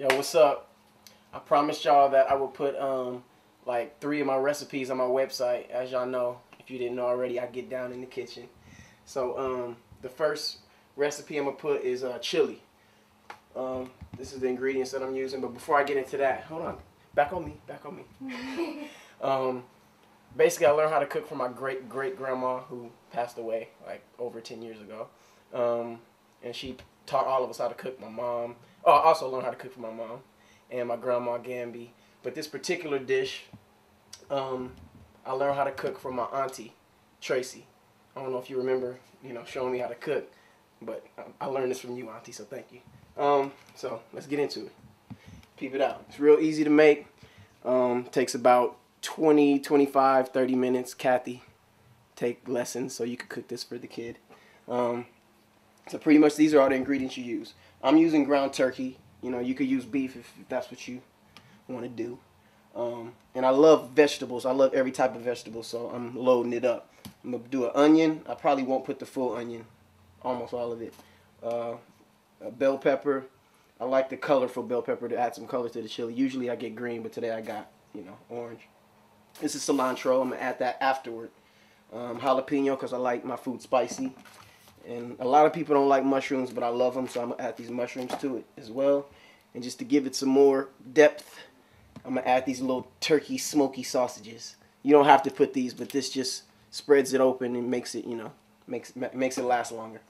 Yo, what's up? I promised y'all that I would put like 3 of my recipes on my website. As y'all know, if you didn't know already, I get down in the kitchen. So the first recipe I'm gonna put is chili. This is the ingredients that I'm using. But before I get into that, hold on, back on me. Basically, I learned how to cook from my great grandma who passed away like over 10 years ago, and she taught all of us how to cook. My mom. Oh, I also learned how to cook from my mom and my grandma Gamby. But this particular dish, I learned how to cook from my auntie, Tracy. I don't know if you remember, showing me how to cook, but I learned this from you, auntie, so thank you. So let's get into it. Peep it out. It's real easy to make. Takes about 20, 25, 30 minutes. Kathy, take lessons so you can cook this for the kid. So pretty much these are all the ingredients you use. I'm using ground turkey. You could use beef if that's what you want to do. And I love vegetables. I love every type of vegetable, so I'm loading it up. I'm going to do an onion. I probably won't put the full onion, almost all of it. A bell pepper. I like the colorful bell pepper to add some color to the chili. Usually I get green, but today I got, orange. This is cilantro. I'm going to add that afterward. Jalapeno, because I like my food spicy. And a lot of people don't like mushrooms, but I love them, so I'm going to add these mushrooms to it as well. And just to give it some more depth, I'm going to add these little turkey smoky sausages. You don't have to put these, but this just spreads it open and makes it, makes it last longer.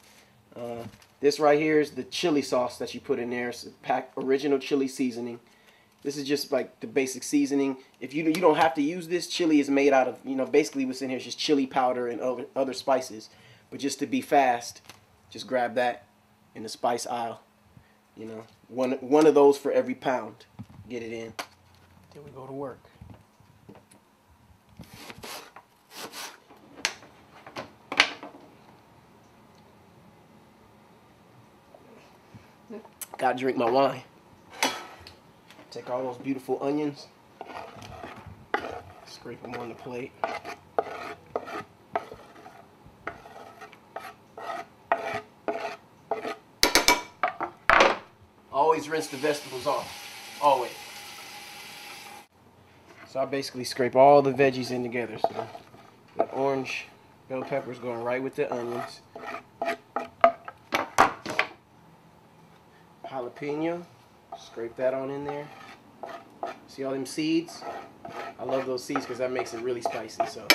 This right here is the chili sauce that you put in there. It's original chili seasoning. This is just like the basic seasoning. If you don't have to use this, chili is made out of, basically what's in here is just chili powder and other spices. But just to be fast, just grab that in the spice aisle. One of those for every pound. Get it in. Then we go to work. Gotta drink my wine. Take all those beautiful onions. Scrape them on the plate. Always rinse the vegetables off. Always. So I basically scrape all the veggies in together. So the orange bell peppers going right with the onions. Jalapeno. Scrape that on in there. See all them seeds? I love those seeds because that makes it really spicy. So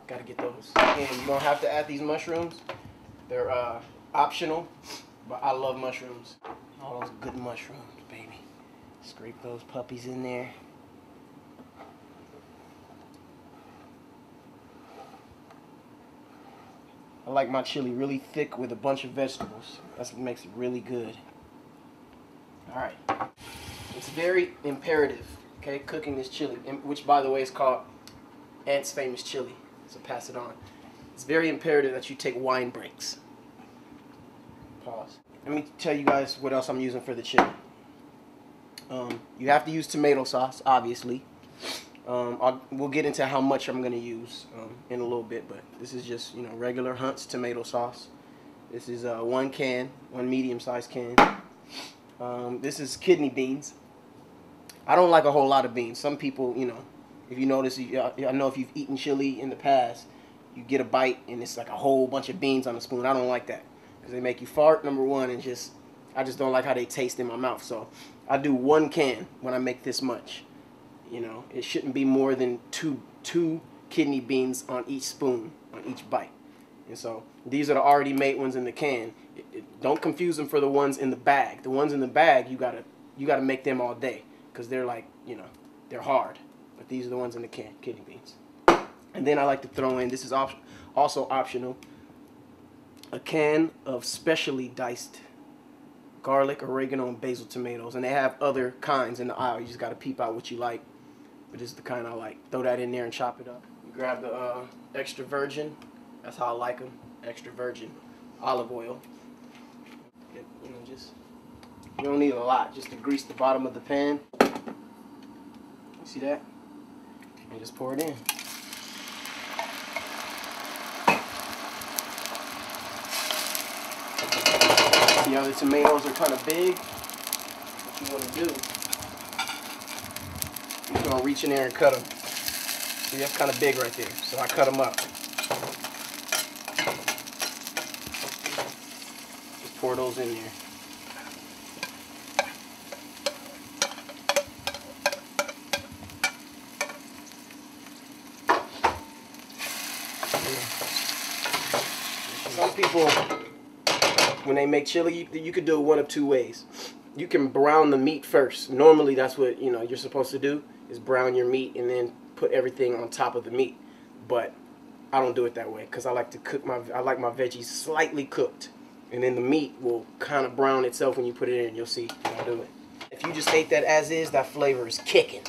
gotta get those. And you don't have to add these mushrooms. They're optional, but I love mushrooms. All those good mushrooms, baby. Scrape those puppies in there. I like my chili really thick with a bunch of vegetables. That's what makes it really good. Alright. It's very imperative, okay, cooking this chili, which by the way is called Aunt's Famous Chili. So pass it on. It's very imperative that you take wine breaks. Pause. Let me tell you guys what else I'm using for the chili. You have to use tomato sauce, obviously. We'll get into how much I'm going to use in a little bit, but this is just, regular Hunt's tomato sauce. This is one can, one medium-sized can. This is kidney beans. I don't like a whole lot of beans. Some people, if you notice, I know if you've eaten chili in the past, you get a bite and it's like a whole bunch of beans on the spoon. I don't like that. Because they make you fart, number one, and I just don't like how they taste in my mouth. So I do one can when I make this much. It shouldn't be more than two kidney beans on each spoon, on each bite. And so these are the already made ones in the can. Don't confuse them for the ones in the bag. The ones in the bag, you gotta make them all day because they're like, they're hard. But these are the ones in the can, kidney beans. And then I like to throw in, this is also optional, a can of specially diced garlic, oregano, and basil tomatoes. And they have other kinds in the aisle. You just got to peep out what you like. But this is the kind I like. Throw that in there and chop it up. You grab the extra virgin. That's how I like them. Extra virgin olive oil. You don't need a lot. Just to grease the bottom of the pan. You see that? And just pour it in. The other tomatoes are kind of big. what you want to do, you're going to reach in there and cut them. See, that's kind of big right there. So I cut them up. Just pour those in there. Some people, when they make chili, you could do it one of two ways. You can brown the meat first. Normally, that's what you're supposed to do, is brown your meat and then put everything on top of the meat. But I don't do it that way because I like to cook I like my veggies slightly cooked, and then the meat will kind of brown itself when you put it in. You'll see how I do it. If you just ate that as is, that flavor is kicking.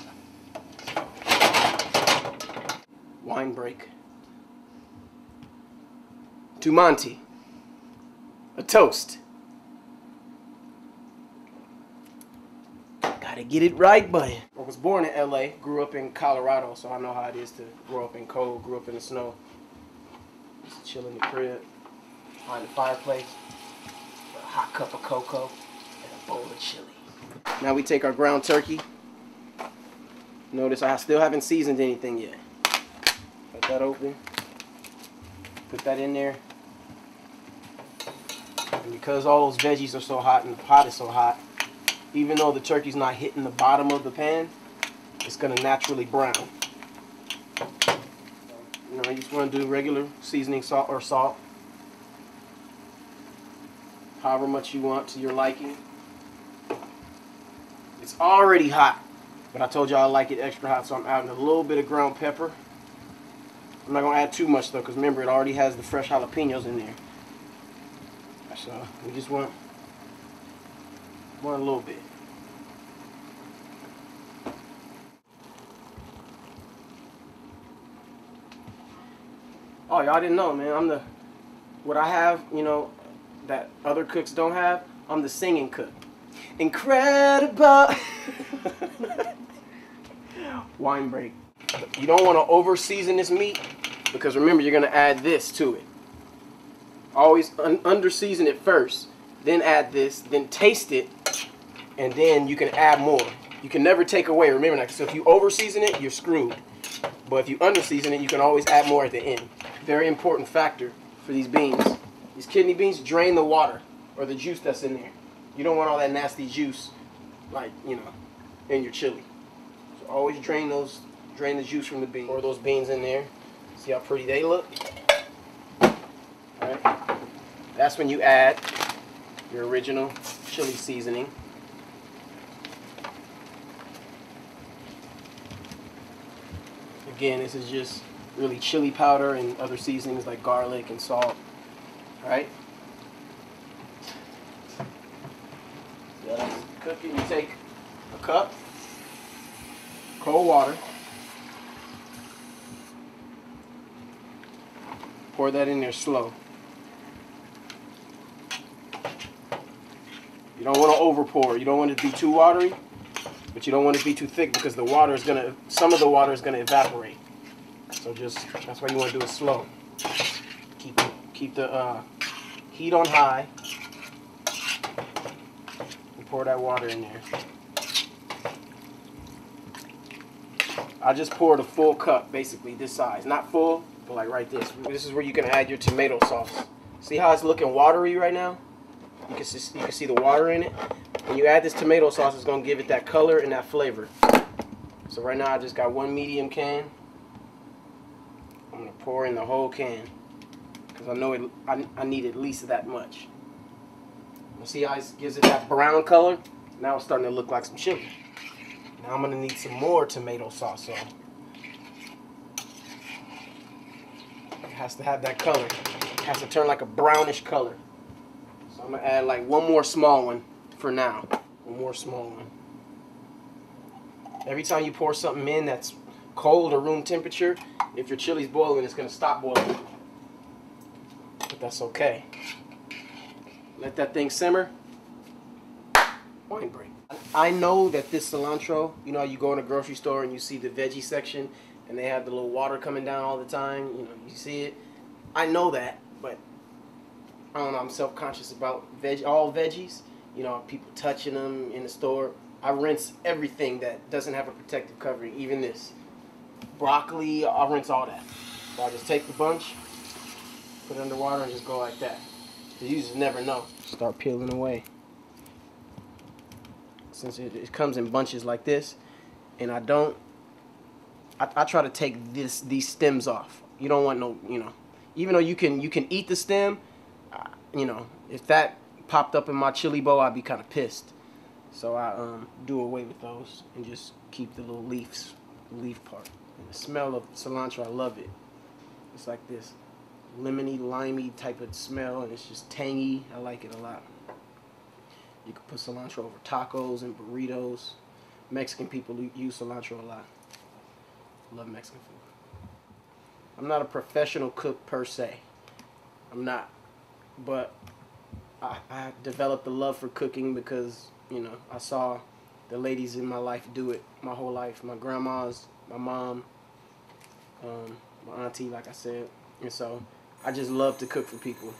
Wine break. To Monty. A toast. Gotta get it right, buddy. I was born in LA, grew up in Colorado, so I know how it is to grow up in cold, grew up in the snow. Just chill in the crib, behind the fireplace, with a hot cup of cocoa, and a bowl of chili. Now we take our ground turkey. Notice I still haven't seasoned anything yet. Cut that open. Put that in there. And because all those veggies are so hot and the pot is so hot, even though the turkey's not hitting the bottom of the pan, it's going to naturally brown. You just want to do regular seasoning, salt or salt. However much you want to your liking. It's already hot, but I told you I like it extra hot, so I'm adding a little bit of ground pepper. I'm not going to add too much though, because remember it already has the fresh jalapenos in there. So we just want a little bit. Oh, y'all didn't know, man. What I have, that other cooks don't have, I'm the singing cook. Incredible. Wine break. You don't want to over season this meat, because remember, you're going to add this to it. Always under season it first, then add this, then taste it, and then you can add more. You can never take away, remember that. So if you over season it, you're screwed. But if you under season it, you can always add more at the end. Very important factor for these beans. These kidney beans, drain the water or the juice that's in there. You don't want all that nasty juice, like, in your chili. So always drain the juice from the beans. Pour those beans in there. See how pretty they look? Alright. That's when you add your original chili seasoning. Again, this is just really chili powder and other seasonings like garlic and salt. Alright? Yeah, that's cooking. You take a cup, cold water, pour that in there slow. You don't want to over pour. You don't want it to be too watery, but you don't want it to be too thick because the water is some of the water is gonna evaporate. So that's why you want to do it slow. Keep the heat on high and pour that water in there. I just poured a full cup, basically this size, not full, but like right this. This is where you can add your tomato sauce. See how it's looking watery right now? You can see the water in it. When you add this tomato sauce, it's going to give it that color and that flavor. So right now I just got one medium can. I'm going to pour in the whole can because I know I need at least that much. You see how it gives it that brown color? Now it's starting to look like some chili. Now I'm going to need some more tomato sauce. So it has to have that color. It has to turn like a brownish color. So I'm going to add like one more small one for now. One more small one. Every time you pour something in that's cold or room temperature, if your chili's boiling, it's going to stop boiling. But that's okay. Let that thing simmer. Wine break. I know that this cilantro, you go in a grocery store and you see the veggie section and they have the little water coming down all the time. You see it. I know that, but I don't know, I'm self-conscious about all veggies. you know, people touching them in the store. I rinse everything that doesn't have a protective covering, even this. Broccoli, I rinse all that. So I just take the bunch, put it underwater, and just go like that. You just never know. Start peeling away. Since it comes in bunches like this, and I try to take these stems off. You don't want no, you know, even though you can eat the stem, you know, if that popped up in my chili bowl, I'd be kind of pissed. So I do away with those and just keep the little leaf part. And the smell of cilantro, I love it. It's like this lemony, limey type of smell, and it's just tangy. I like it a lot. You can put cilantro over tacos and burritos. Mexican people use cilantro a lot. Love Mexican food. I'm not a professional cook per se. I'm not. But I developed a love for cooking because, you know, I saw the ladies in my life do it my whole life. My grandmas, my mom, my auntie, like I said. And so I just love to cook for people.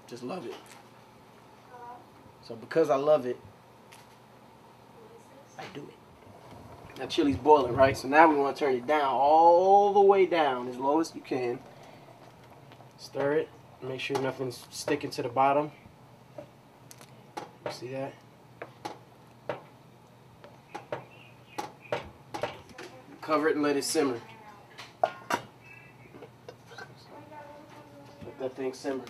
Just love it. So because I love it, I do it. Now chili's boiling, right? So now we want to turn it down, all the way down, as low as you can. Stir it. Make sure nothing's sticking to the bottom. You see that? Cover it and let it simmer. Let that thing simmer.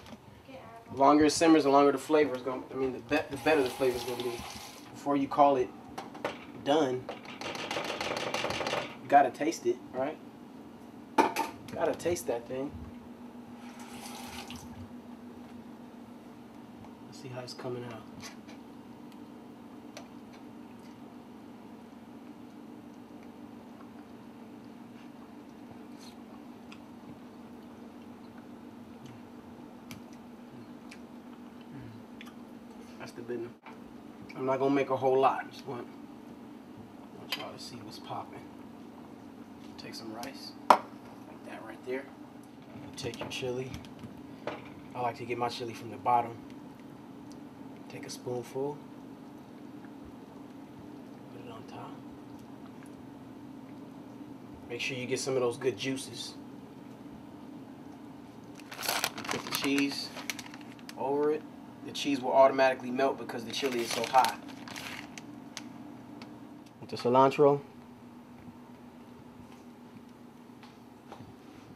The longer it simmers, the longer the flavor is going to, I mean, the better the flavor is going to be. Before you call it done, you got to taste it, right? Got to taste that thing. Let's see how it's coming out. That's the business. I'm not gonna make a whole lot. Just want y'all to see what's popping. Take some rice, like that right there. Take your chili. I like to get my chili from the bottom. Take a spoonful. Put it on top. Make sure you get some of those good juices. You put the cheese over it. The cheese will automatically melt because the chili is so hot. With the cilantro,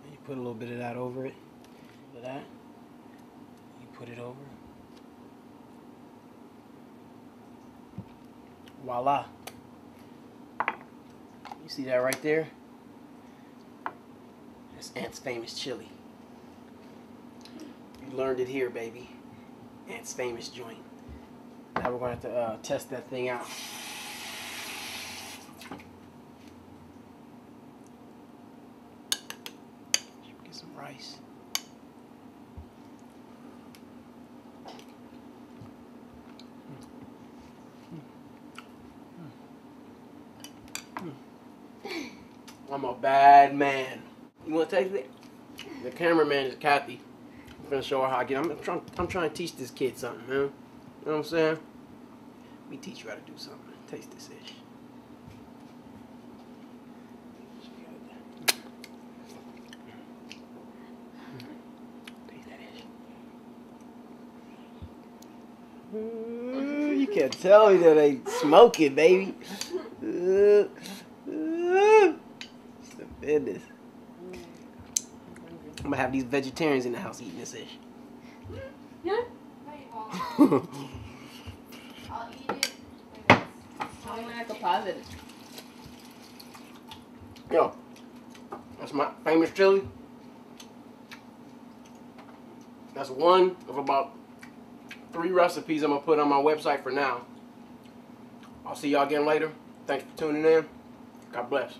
and you put a little bit of that over it. A little of that. You put it over. Voila. You see that right there? That's Aunt's famous chili. You learned it here, baby. Aunt's famous joint. Now we're going to have to test that thing out. Get some rice. I'm a bad man. You want to taste it? The cameraman is Kathy. I'm gonna show her how I get. I'm trying to teach this kid something, man. You know what I'm saying? Let me teach you how to do something. Taste this ish. Taste that ish. You can't tell me that ain't smoking, baby. It's the business. I'm gonna have these vegetarians in the house eating this ish. Yeah? No, you won't. I'll eat it. Tell me when I can pause it. Yo, that's my famous chili. That's one of about 3 recipes I'm gonna put on my website for now. I'll see y'all again later. Thanks for tuning in. God bless.